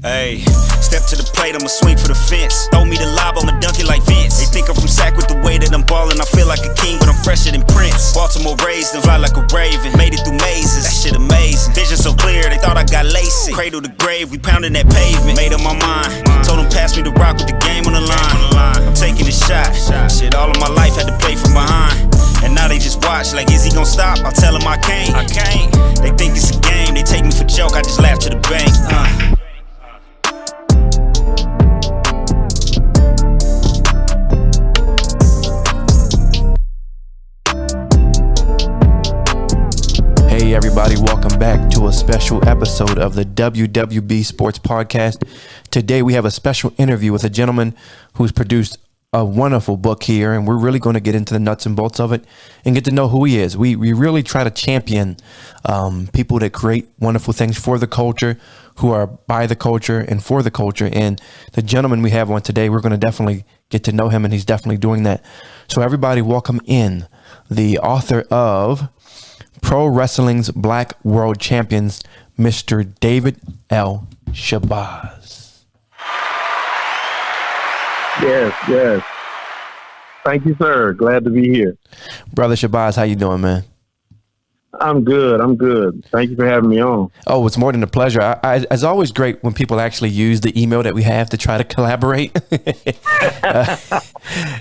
Hey, step to the plate, I'ma swing for the fence. Throw me the lob, I'ma dunk it like Vince. They think I'm from Sac with the way that I'm ballin'. I feel like a king, but I'm fresher than Prince. Baltimore raised and fly like a raven. Made it through mazes, that shit amazing. Vision so clear, they thought I got LASIK. Cradle to grave, we pounding that pavement. Made up my mind, told them pass me the rock with the game on the line. I'm taking a shot. Shit, all of my life had to play from behind. And now they just watch, like, is he gon' stop? I tell them I can't. They think it's a game, they take me for joke, I just laugh to the bank. Hey everybody, welcome back to a special episode of the WWB Sports Podcast. Today we have a special interview with a gentleman who's produced a wonderful book here, and we're really going to get into the nuts and bolts of it and get to know who he is. We really try to champion people that create wonderful things for the culture, who are by the culture and for the culture. And the gentleman we have on today, we're going to definitely get to know him, and he's definitely doing that. So everybody, welcome in the author of Pro Wrestling's Black World Champions, Mr. David L. Shabazz. Yes. Thank you, sir. Glad to be here. Brother Shabazz, how you doing, man? I'm good. Thank you for having me on. Oh, it's more than a pleasure. It's always great when people actually use the email that we have to try to collaborate.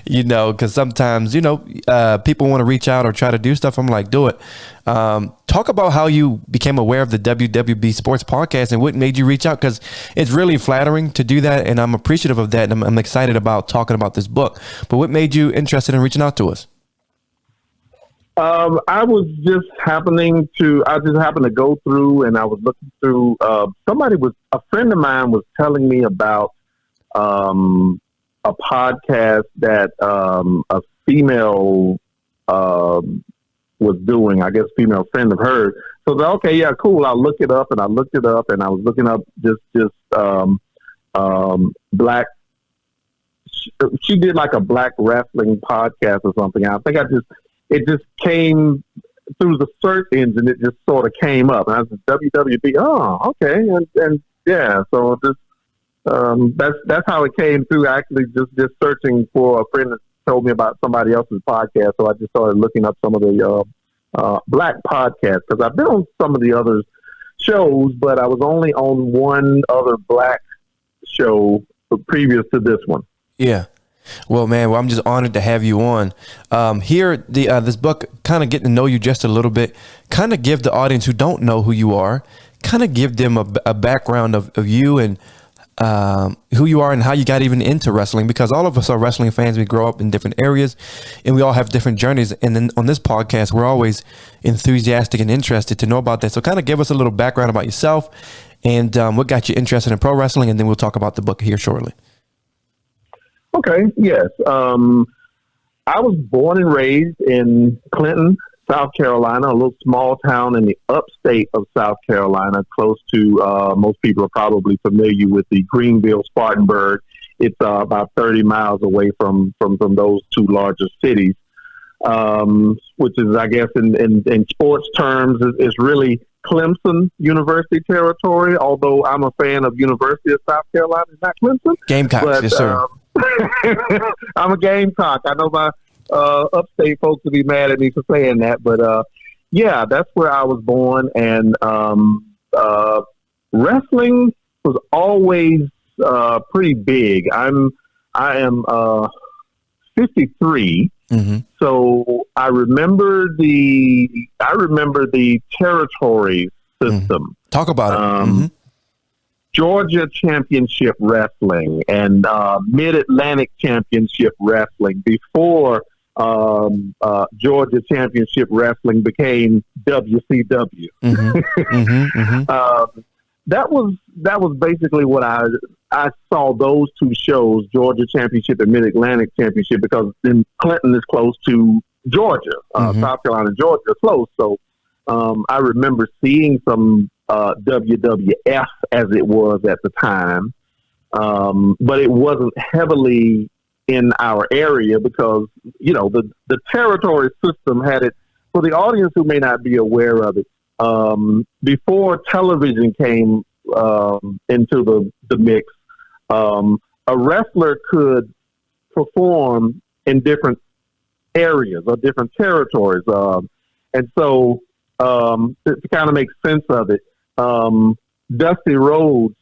Because sometimes, people want to reach out or try to do stuff. I'm like, do it. Talk about how you became aware of the WWB Sports Podcast and what made you reach out, because it's really flattering to do that, and I'm appreciative of that, and I'm excited about talking about this book. But what made you interested in reaching out to us? I happened to go through, and I was looking through, a friend of mine was telling me about a podcast that a female was doing, I guess female friend of hers. So I was like, okay, yeah, cool. I'll look it up, and I looked it up, and I was looking up just black. She did like a black wrestling podcast or something. I think it just came through the search engine. It just sort of came up, and I was WWB. Oh, okay, and yeah. So just that's how it came through. Actually, just searching for a friend that told me about somebody else's podcast. So I just started looking up some of the black podcasts, because I've been on some of the other shows, but I was only on one other black show previous to this one. Yeah. Well, man, I'm just honored to have you on. Here, this book, kind of getting to know you just a little bit, kind of give the audience who don't know who you are, kind of give them a background of you and who you are and how you got even into wrestling, because all of us are wrestling fans. We grow up in different areas, and we all have different journeys. And then on this podcast, we're always enthusiastic and interested to know about that. So kind of give us a little background about yourself and what got you interested in pro wrestling, and then we'll talk about the book here shortly. Okay, yes. I was born and raised in Clinton, South Carolina, a little small town in the upstate of South Carolina, close to, most people are probably familiar with the Greenville, Spartanburg. It's about 30 miles away from those two largest cities, which is, I guess, in sports terms, is really Clemson University territory, although I'm a fan of University of South Carolina, not Clemson. Gamecocks, but, yes, sir. I'm a Gamecock. I know my upstate folks will be mad at me for saying that, but yeah, that's where I was born, and wrestling was always pretty big. I am 53, so I remember the territory system. Talk about it. Georgia Championship Wrestling and Mid-Atlantic Championship Wrestling before Georgia Championship Wrestling became WCW. That was basically what I saw those two shows, Georgia Championship and Mid-Atlantic Championship, because then Clinton is close to Georgia. South Carolina and Georgia are close. So I remember seeing some WWF as it was at the time, but it wasn't heavily in our area because, the territory system had it. For the audience who may not be aware of it, before television came into the mix. A wrestler could perform in different areas or different territories, and so to kind of make sense of it, Dusty Rhodes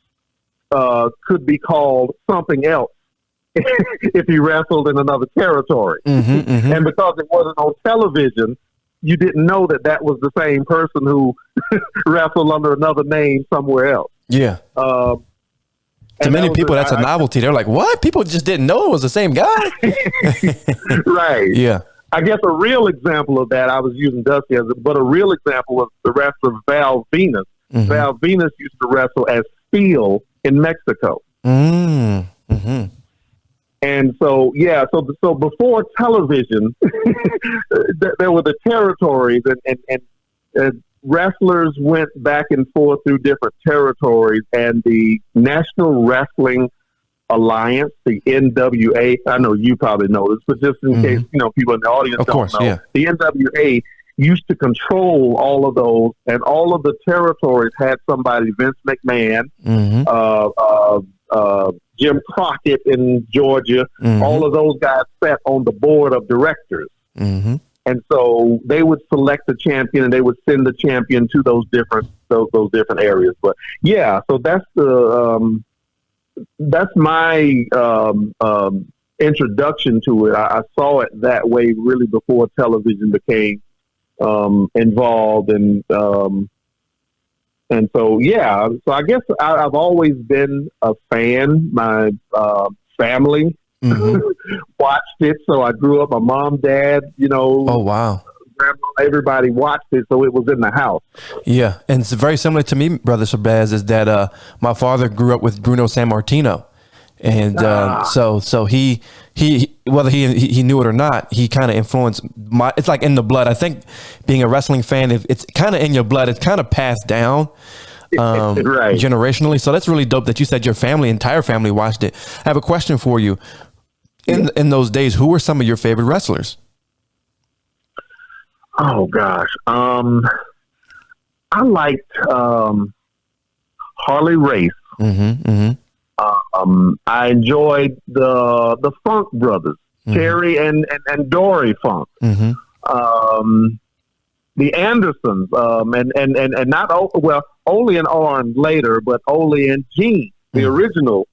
could be called something else if he wrestled in another territory. And because it wasn't on television, you didn't know that was the same person who wrestled under another name somewhere else. Yeah. To many people, that's a novelty. They're like, what? People just didn't know it was the same guy? Right. Yeah. I guess a real example of that, I was using Dusty but a real example was the wrestler Val Venus. Val Venus used to wrestle as Steel in Mexico. And so, so before television, there were the territories, and wrestlers went back and forth through different territories, and the National Wrestling Alliance, the NWA, I know you probably know this, but just in case, people in the audience don't know, the NWA used to control all of those, and all of the territories had somebody, Vince McMahon, Jim Crockett in Georgia, all of those guys sat on the board of directors. And so they would select the champion, and they would send the champion to those different areas. But yeah, so that's my introduction to it. I saw it that way really before television became involved, and so so I guess I've always been a fan. My family watched it, so I grew up. My mom, dad, Oh wow. Grandma, everybody watched it, so it was in the house. Yeah, and it's very similar to me, Brother Shabazz, is that my father grew up with Bruno Sammartino. And so he whether he knew it or not, he kind of influenced it's like in the blood. I think being a wrestling fan, if it's kind of in your blood, it's kind of passed down right. generationally. So that's really dope that you said your entire family watched it. I have a question for you. In those days, who were some of your favorite wrestlers? Oh gosh, I liked Harley Race. I enjoyed the Funk brothers, Terry and Dory Funk. The Andersons, and not Ole and Arn later, but Ole and Gene, the original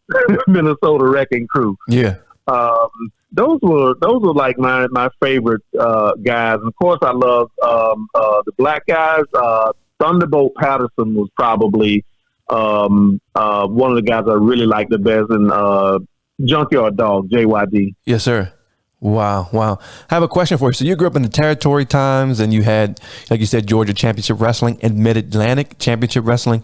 Minnesota Wrecking Crew. Yeah. Those were like my favorite guys. And of course, I love the black guys. Thunderbolt Patterson was probably one of the guys I really liked the best, and Junkyard Dog, JYD. Yes, sir. Wow. I have a question for you. So you grew up in the territory times, and you had, like you said, Georgia Championship Wrestling and Mid-Atlantic Championship Wrestling.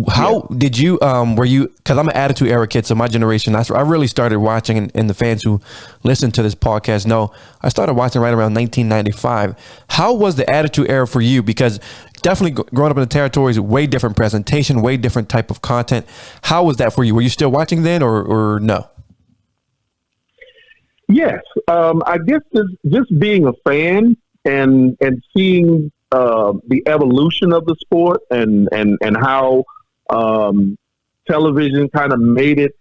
How did you, were you, because I'm an Attitude Era kid, so my generation, I really started watching, and the fans who listen to this podcast know, I started watching right around 1995. How was the Attitude Era for you? Because definitely growing up in the territories, way different presentation, way different type of content. How was that for you? Were you still watching then or no? Yes. I guess just being a fan and seeing the evolution of the sport and how television kind of made it,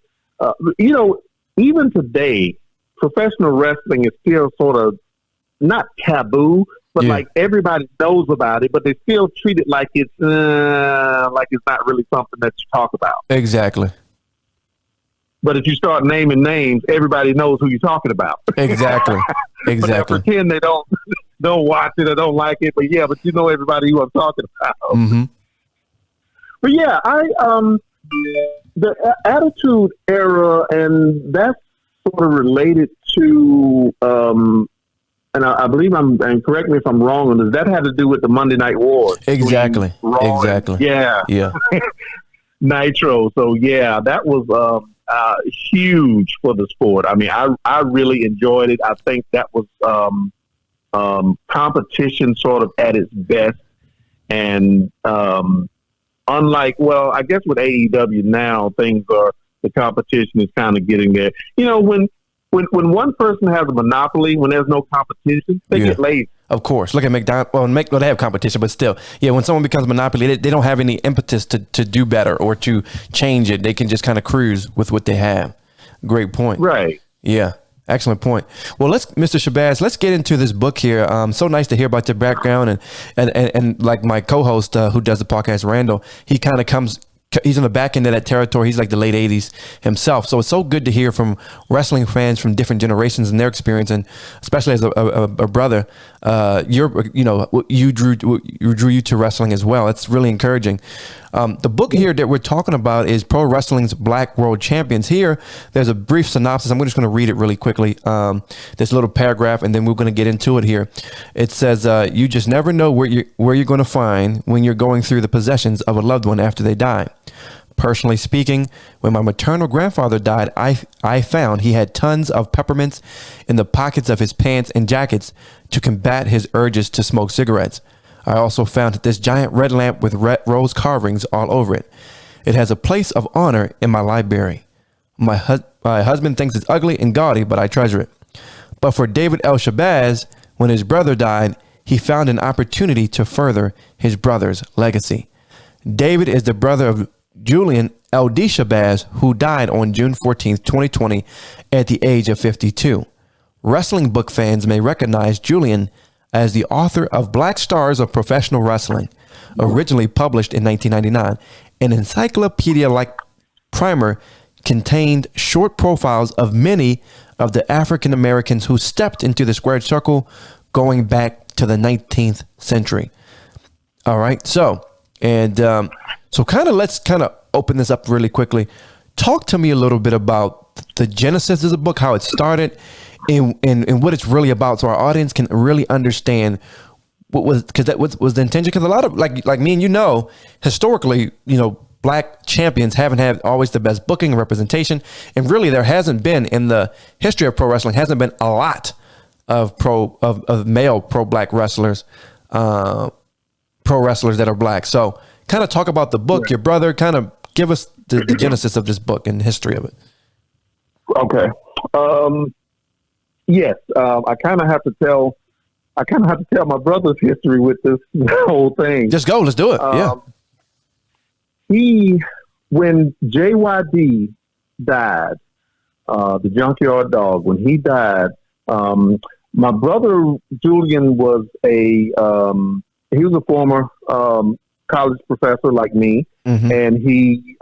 even today, professional wrestling is still sort of not taboo, but like everybody knows about it, but they still treat it like it's not really something that you talk about. Exactly. But if you start naming names, everybody knows who you're talking about. Exactly. But they pretend they don't watch it or don't like it, but you know everybody who I'm talking about. But yeah, the Attitude Era, and that's sort of related to, and I believe and correct me if I'm wrong on this, that had to do with the Monday Night Wars. Exactly. Yeah. Nitro. So yeah, that was huge for the sport. I mean, I really enjoyed it. I think that was competition sort of at its best, and unlike, I guess with AEW now, the competition is kind of getting there. When one person has a monopoly, when there's no competition, they get lazy. Of course. Look at McDonald's. Well, they have competition, but still, yeah. When someone becomes monopoly, they don't have any impetus to do better or to change it. They can just kind of cruise with what they have. Great point. Right. Yeah. Excellent point. Well, Mr. Shabazz, let's get into this book here. So nice to hear about your background, and like my co-host who does the podcast, Randall, he kind of he's on the back end of that territory. He's like the late 80s himself. So it's so good to hear from wrestling fans from different generations and their experience. And especially as a brother, you drew you to wrestling as well. It's really encouraging. The book here that we're talking about is Pro Wrestling's Black World Champions. Here, there's a brief synopsis. I'm just going to read it really quickly. This little paragraph, and then we're going to get into it here. It says, you just never know where you're going to find when you're going through the possessions of a loved one after they die. Personally speaking, when my maternal grandfather died, I found he had tons of peppermints in the pockets of his pants and jackets to combat his urges to smoke cigarettes. I also found this giant red lamp with rose carvings all over it. It has a place of honor in my library. My husband thinks it's ugly and gaudy, but I treasure it. But for David L. Shabazz, when his brother died, he found an opportunity to further his brother's legacy. David is the brother of Julian L. Shabazz, who died on June 14th, 2020, at the age of 52. Wrestling book fans may recognize Julian as the author of Black Stars of Professional Wrestling, originally published in 1999. An encyclopedia-like primer contained short profiles of many of the African Americans who stepped into the squared circle going back to the 19th century. All right, so let's open this up really quickly. Talk to me a little bit about the genesis of the book, how it started, and what it's really about, so our audience can really understand what was the intention. Because a lot of like me and historically, Black champions haven't had always the best booking and representation, and really there hasn't been in the history of pro wrestling hasn't been a lot of male pro Black wrestlers, pro wrestlers that are Black. So kind of talk about the book, your brother, kind of give us the genesis of this book and the history of it. Okay. Yes. I kind of have to tell my brother's history with this whole thing. Just go. Let's do it. Yeah. When JYD died, the Junkyard Dog, when he died, my brother Julian was he was a former college professor like me, and he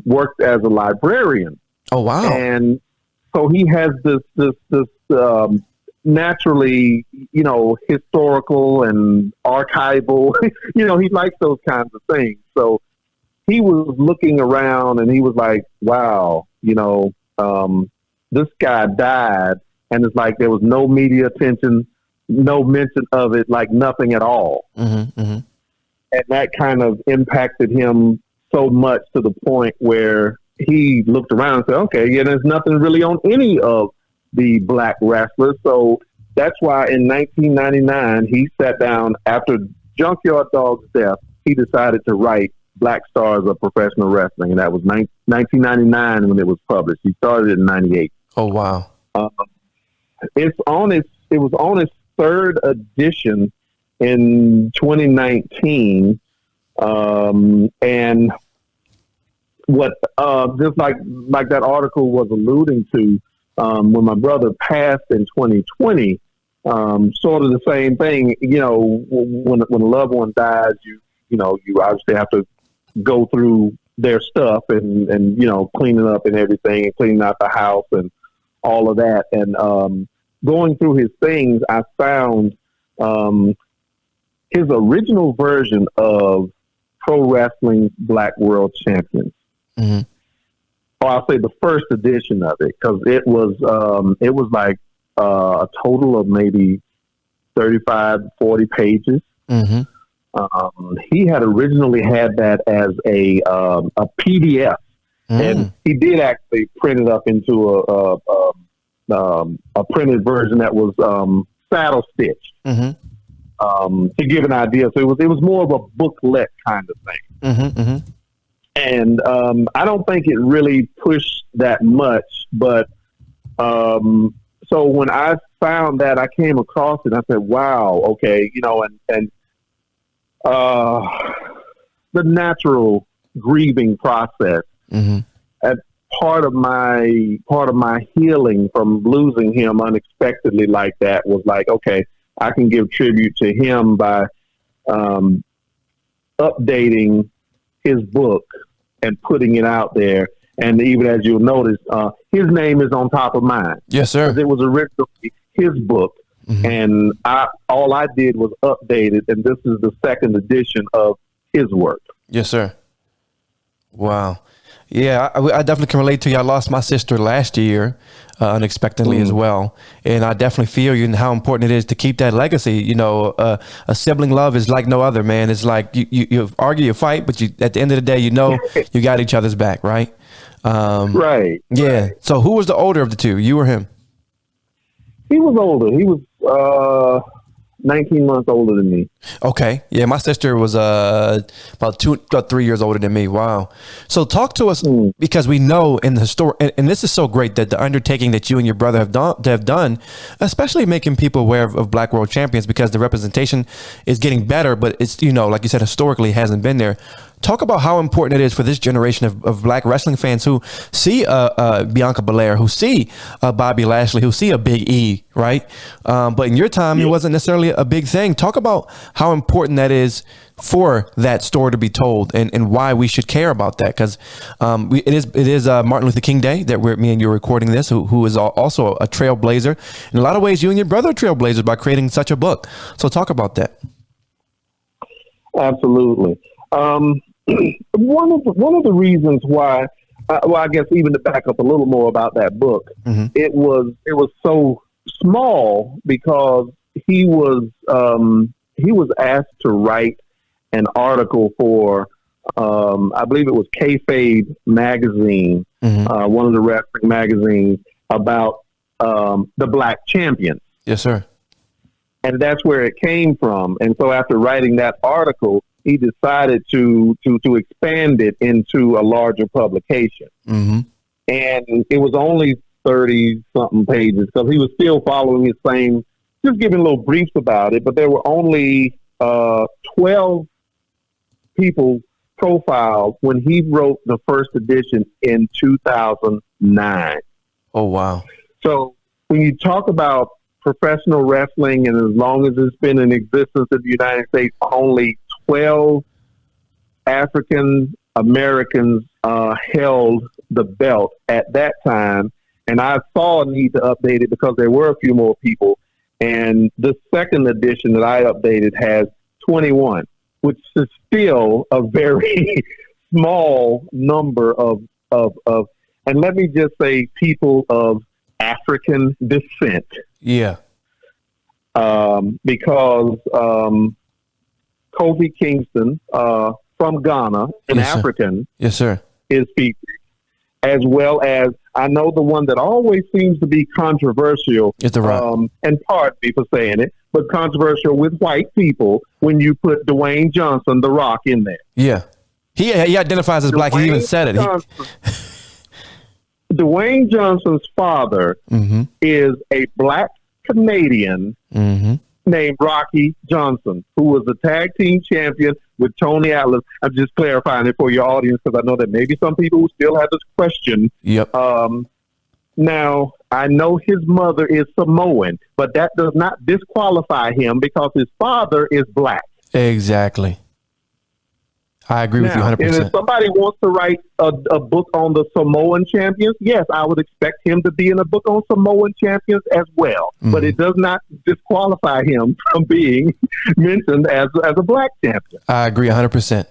worked as a librarian. Oh wow! And so he has this naturally, historical and archival. He likes those kinds of things. So he was looking around and he was like, "Wow, this guy died," and it's like there was no media attention, no mention of it, like nothing at all. And that kind of impacted him so much to the point where he looked around and said, okay, yeah, there's nothing really on any of the Black wrestlers. So that's why in 1999, he sat down after Junkyard Dog's death. He decided to write Black Stars of Professional Wrestling. And that was 1999 when it was published. He started in 98. Oh, wow. It was on its third edition in 2019, and what just like that article was alluding to, when my brother passed in 2020, sort of the same thing. When a loved one dies, you obviously have to go through their stuff and cleaning up and everything, and cleaning out the house and all of that. And going through his things, I found his original version of Pro Wrestling Black World Champions. Or I'll say the first edition of it, because it was like a total of maybe 35, 40 pages. He had originally had that as a PDF, and he did actually print it up into a printed version that was saddle stitched. To give an idea, so it was more of a booklet kind of thing. And I don't think it really pushed that much, but so when I found that, I came across it. And I said, "Wow, okay, and the natural grieving process." Mm-hmm. As part of my healing from losing him unexpectedly like that was like, okay, I can give tribute to him by updating his book and putting it out there. And even as you'll notice, his name is on top of mine. Yes, sir. It was originally his book, Mm-hmm. and all I did was update it, and this is the second edition of his work. Yes, sir. Wow. Yeah, I definitely can relate to you. I lost my sister last year unexpectedly as well. And I definitely feel you and how important it is to keep that legacy. A sibling love is like no other, man. It's like you argue, you fight, but at the end of the day, you got each other's back, right? Right. Yeah. Right. So who was the older of the two, you or him? He was older. He was 19 months older than me. Okay. Yeah, my sister was about 3 years older than me. Wow. So talk to us, because we know in the story, and this is so great, that the undertaking that you and your brother have done, especially making people aware of Black World Champions, because the representation is getting better, but it's, like you said, historically hasn't been there. Talk about how important it is for this generation of Black wrestling fans who see Bianca Belair, who see Bobby Lashley, who see a Big E, right? But in your time, it wasn't necessarily a big thing. Talk about how important that is for that story to be told, and why we should care about that. Because it is Martin Luther King Day that me and you are recording this, who is also a trailblazer. In a lot of ways, you and your brother are trailblazers by creating such a book. So talk about that. Absolutely. One of the reasons why, I guess even to back up a little more about that book, Mm-hmm. it was so small because he was asked to write an article for I believe it was Kayfabe Magazine, Mm-hmm. one of the wrestling magazines, about the Black champions. Yes, sir. And that's where it came from. And so after writing that article, he decided to expand it into a larger publication. Mm-hmm. And it was only 30-something pages, because he was still following his same, just giving little briefs about it. But there were only 12 people profiled when he wrote the first edition in 2009. Oh, wow. So when you talk about professional wrestling, and as long as it's been in existence in the United States, only 12 African Americans held the belt at that time. And I saw a need to update it because there were a few more people. And the second edition that I updated has 21, which is still a very small number of, and let me just say, people of African descent. Yeah. Because Kofi Kingston from Ghana, an Yes, sir. African, Yes, sir. is featured, as well as, I know the one that always seems to be controversial, It's The Rock. and pardon me for saying it, but controversial with white people when you put Dwayne Johnson, The Rock, in there. Yeah. He identifies as Black. He even said it. Dwayne Johnson's father Mm-hmm. is a Black Canadian Mm-hmm. named Rocky Johnson, who was a tag team champion with Tony Atlas. I'm just clarifying it for your audience, because I know that maybe some people will still have this question. Yep. Now, I know his mother is Samoan, but that does not disqualify him because his father is Black. Exactly. I agree with you And 100%. if somebody wants to write a book on the Samoan champions, yes, I would expect him to be in a book on Samoan champions as well. Mm-hmm. But it does not disqualify him from being mentioned as a Black champion. I agree 100%.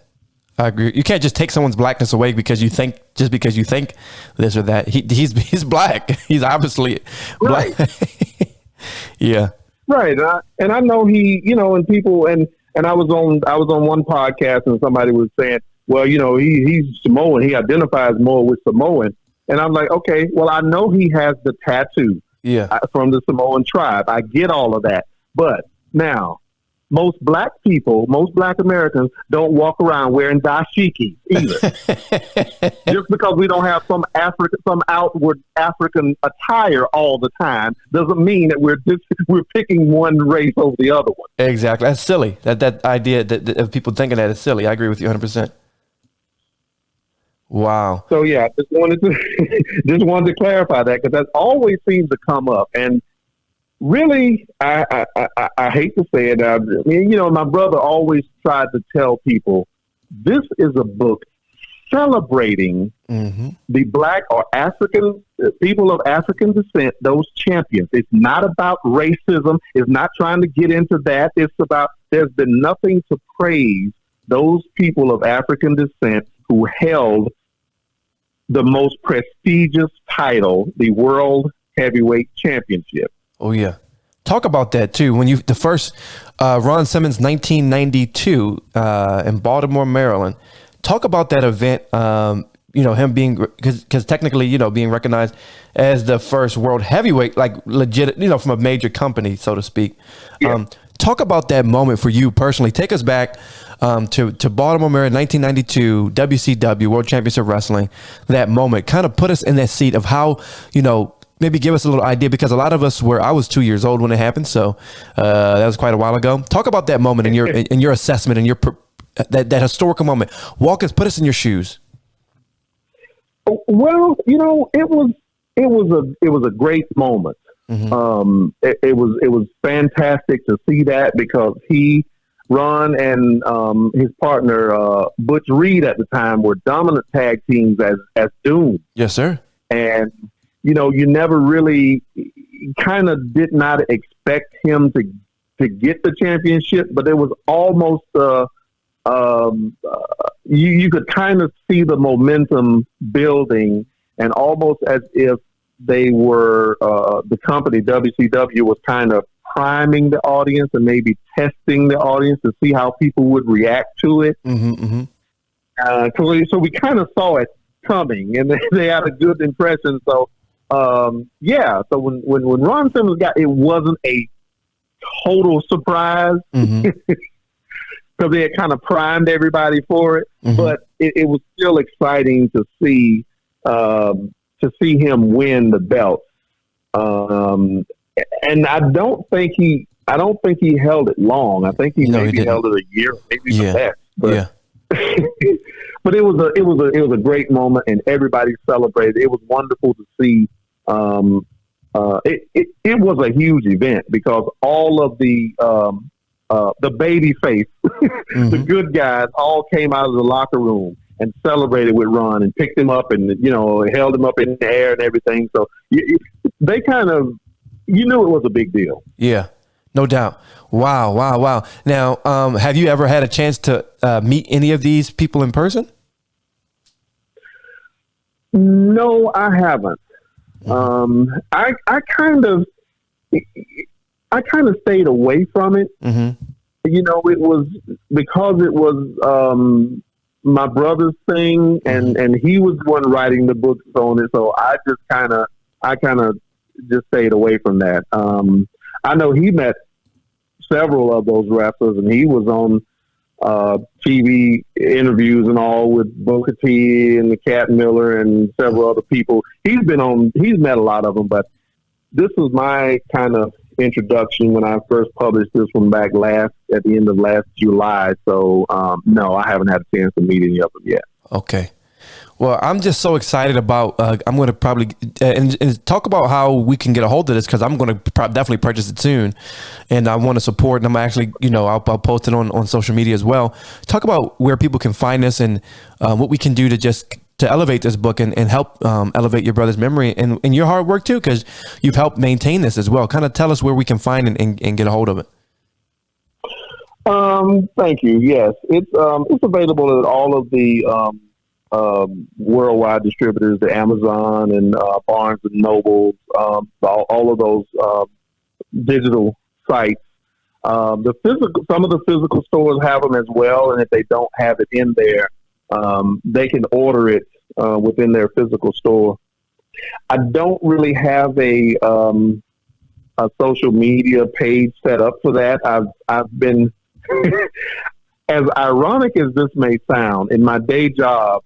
I agree. You can't just take someone's blackness away because you think this or that. He's Black. He's obviously Black. Right. Yeah. Right. And I know he, and people, and I was on one podcast, and somebody was saying, well, he's Samoan. He identifies more with Samoan. And I'm like, okay, well, I know he has the tattoo Yeah. from the Samoan tribe. I get all of that. But now, most black people, most black Americans don't walk around wearing dashiki either. Just because we don't have some outward African attire all the time doesn't mean that we're picking one race over the other one. Exactly. That's silly. That idea that of people thinking that is silly. I agree with you 100%. Wow. So yeah, just wanted to clarify that, because that always seems to come up. And really, I hate to say it. I mean, my brother always tried to tell people, this is a book celebrating the black or African people of African descent, those champions. It's not about racism. It's not trying to get into that. It's about, there's been nothing to praise those people of African descent who held the most prestigious title, the World Heavyweight Championship. Oh yeah, talk about that too. When the first Ron Simmons 1992 in Baltimore, Maryland. Talk about that event. Him being, because technically, being recognized as the first world heavyweight, like legit, from a major company, so to speak. Yeah. Talk about that moment for you personally. Take us back to Baltimore, Maryland, 1992, WCW, World Championship Wrestling. That moment, kind of put us in that seat of how, maybe give us a little idea, because a lot of us I was 2 years old when it happened. So that was quite a while ago. Talk about that moment and your assessment and that historical moment. Put us in your shoes. Well, it was a great moment. It was fantastic to see that, because Ron and his partner Butch Reed at the time were dominant tag teams as Doom. Yes, sir. And you never really kind of did not expect him to get the championship, but it was almost you could kind of see the momentum building, and almost as if they were the company WCW was kind of priming the audience and maybe testing the audience to see how people would react to it. So we kind of saw it coming, and they had a good impression. So so when Ron Simmons it wasn't a total surprise. Because they had kind of primed everybody for it, but it was still exciting to see him win the belt. And I don't think he held it long. I think he held it a year, maybe less. But but it was a great moment, and everybody celebrated. It was wonderful to see. It was a huge event, because all of the baby face, the good guys, all came out of the locker room and celebrated with Ron and picked him up and, held him up in the air and everything. So they kind of, it was a big deal. Yeah, no doubt. Wow. Now, have you ever had a chance to meet any of these people in person? No, I haven't. I kind of stayed away from it. It was because it was my brother's thing, and he was the one writing the books on it. So I kind of just stayed away from that. I know he met several of those wrestlers, and he was on TV interviews and all with Booker T and the Cat Miller and several other people. He's met a lot of them, but this was my kind of introduction when I first published this one back at the end of last July. So no, I haven't had a chance to meet any of them yet. Okay. Well, I'm just so excited about. I'm going to probably and talk about how we can get a hold of this, because I'm going to definitely purchase it soon, and I want to support. And I'm actually, I'll post it on social media as well. Talk about where people can find us and what we can do to elevate this book and help elevate your brother's memory and your hard work too, because you've helped maintain this as well. Kind of tell us where we can find and get a hold of it. Thank you. Yes, it's available at all of the worldwide distributors, the Amazon and Barnes and Noble, all of those digital sites. Some of the physical stores have them as well, and if they don't have it in there, they can order it within their physical store. I don't really have a social media page set up for that. I've been as ironic as this may sound, in my day job,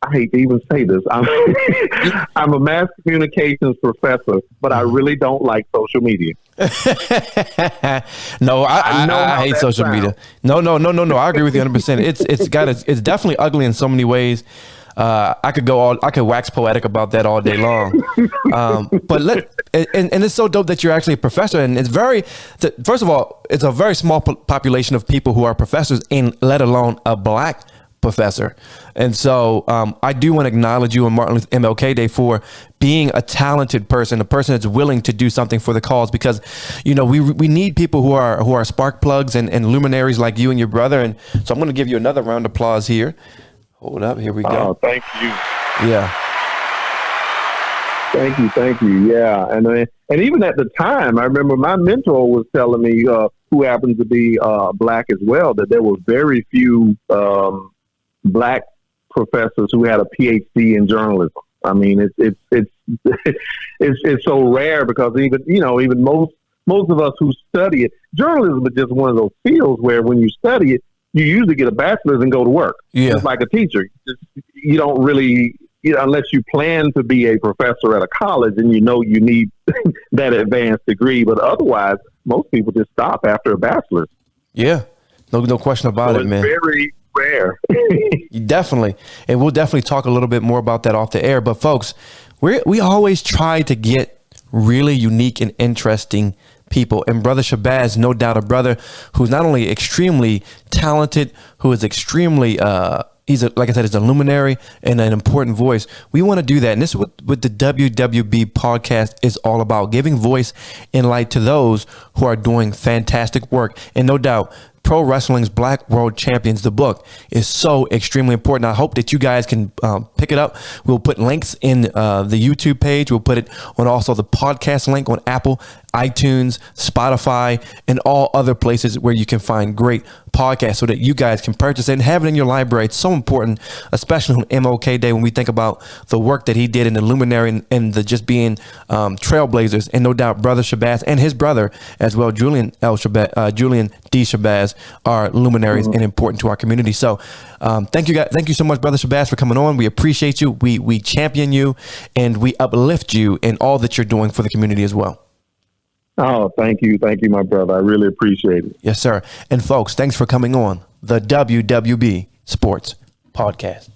I hate to even say this. I'm a mass communications professor, but I really don't like social media. No, I hate social media. No. I agree with you 100%. It's definitely ugly in so many ways. I could wax poetic about that all day long. But it's so dope that you're actually a professor, and first of all, it's a very small population of people who are professors, and let alone a black professor. And so I do want to acknowledge you on MLK Day for being a talented person, a person that's willing to do something for the cause, because, you know, we need people who are spark plugs and luminaries like you and your brother. And so I'm going to give you another round of applause here. Hold up. Here we go. Oh, thank you. Yeah. Thank you. Yeah. And even at the time, I remember my mentor was telling me, who happens to be black as well, that there were very few black professors who had a PhD in journalism. I mean, it's so rare, because even most of us who study it, journalism is just one of those fields where when you study it, you usually get a bachelor's and go to work. Yeah. Just like a teacher. You don't really, unless you plan to be a professor at a college and you need that advanced degree. But otherwise, most people just stop after a bachelor's. Yeah. No question about it, man. It's very rare. Definitely. And we'll definitely talk a little bit more about that off the air. But folks, we always try to get really unique and interesting people. And Brother Shabazz, no doubt a brother who's not only extremely talented, who is extremely, like I said, he's a luminary and an important voice. We want to do that. And this is what the WWB podcast is all about, giving voice and light to those who are doing fantastic work. And no doubt, Pro Wrestling's Black World Champions, the book, is so extremely important. I hope that you guys can pick it up. We'll put links in the YouTube page. We'll put it on also the podcast link on Apple, iTunes, Spotify, and all other places where you can find great podcasts so that you guys can purchase it and have it in your library. It's so important, especially on MLK Day, when we think about the work that he did in the luminary and the just being trailblazers. And no doubt, Brother Shabazz and his brother as well, Julian L. Shabazz, Julian D. Shabazz, are luminaries and important to our community. So thank you guys. Thank you so much, Brother Shabazz, for coming on. We appreciate you. We champion you, and we uplift you in all that you're doing for the community as well. Oh, thank you. Thank you, my brother. I really appreciate it. Yes, sir. And folks, thanks for coming on the WWB Sports Podcast.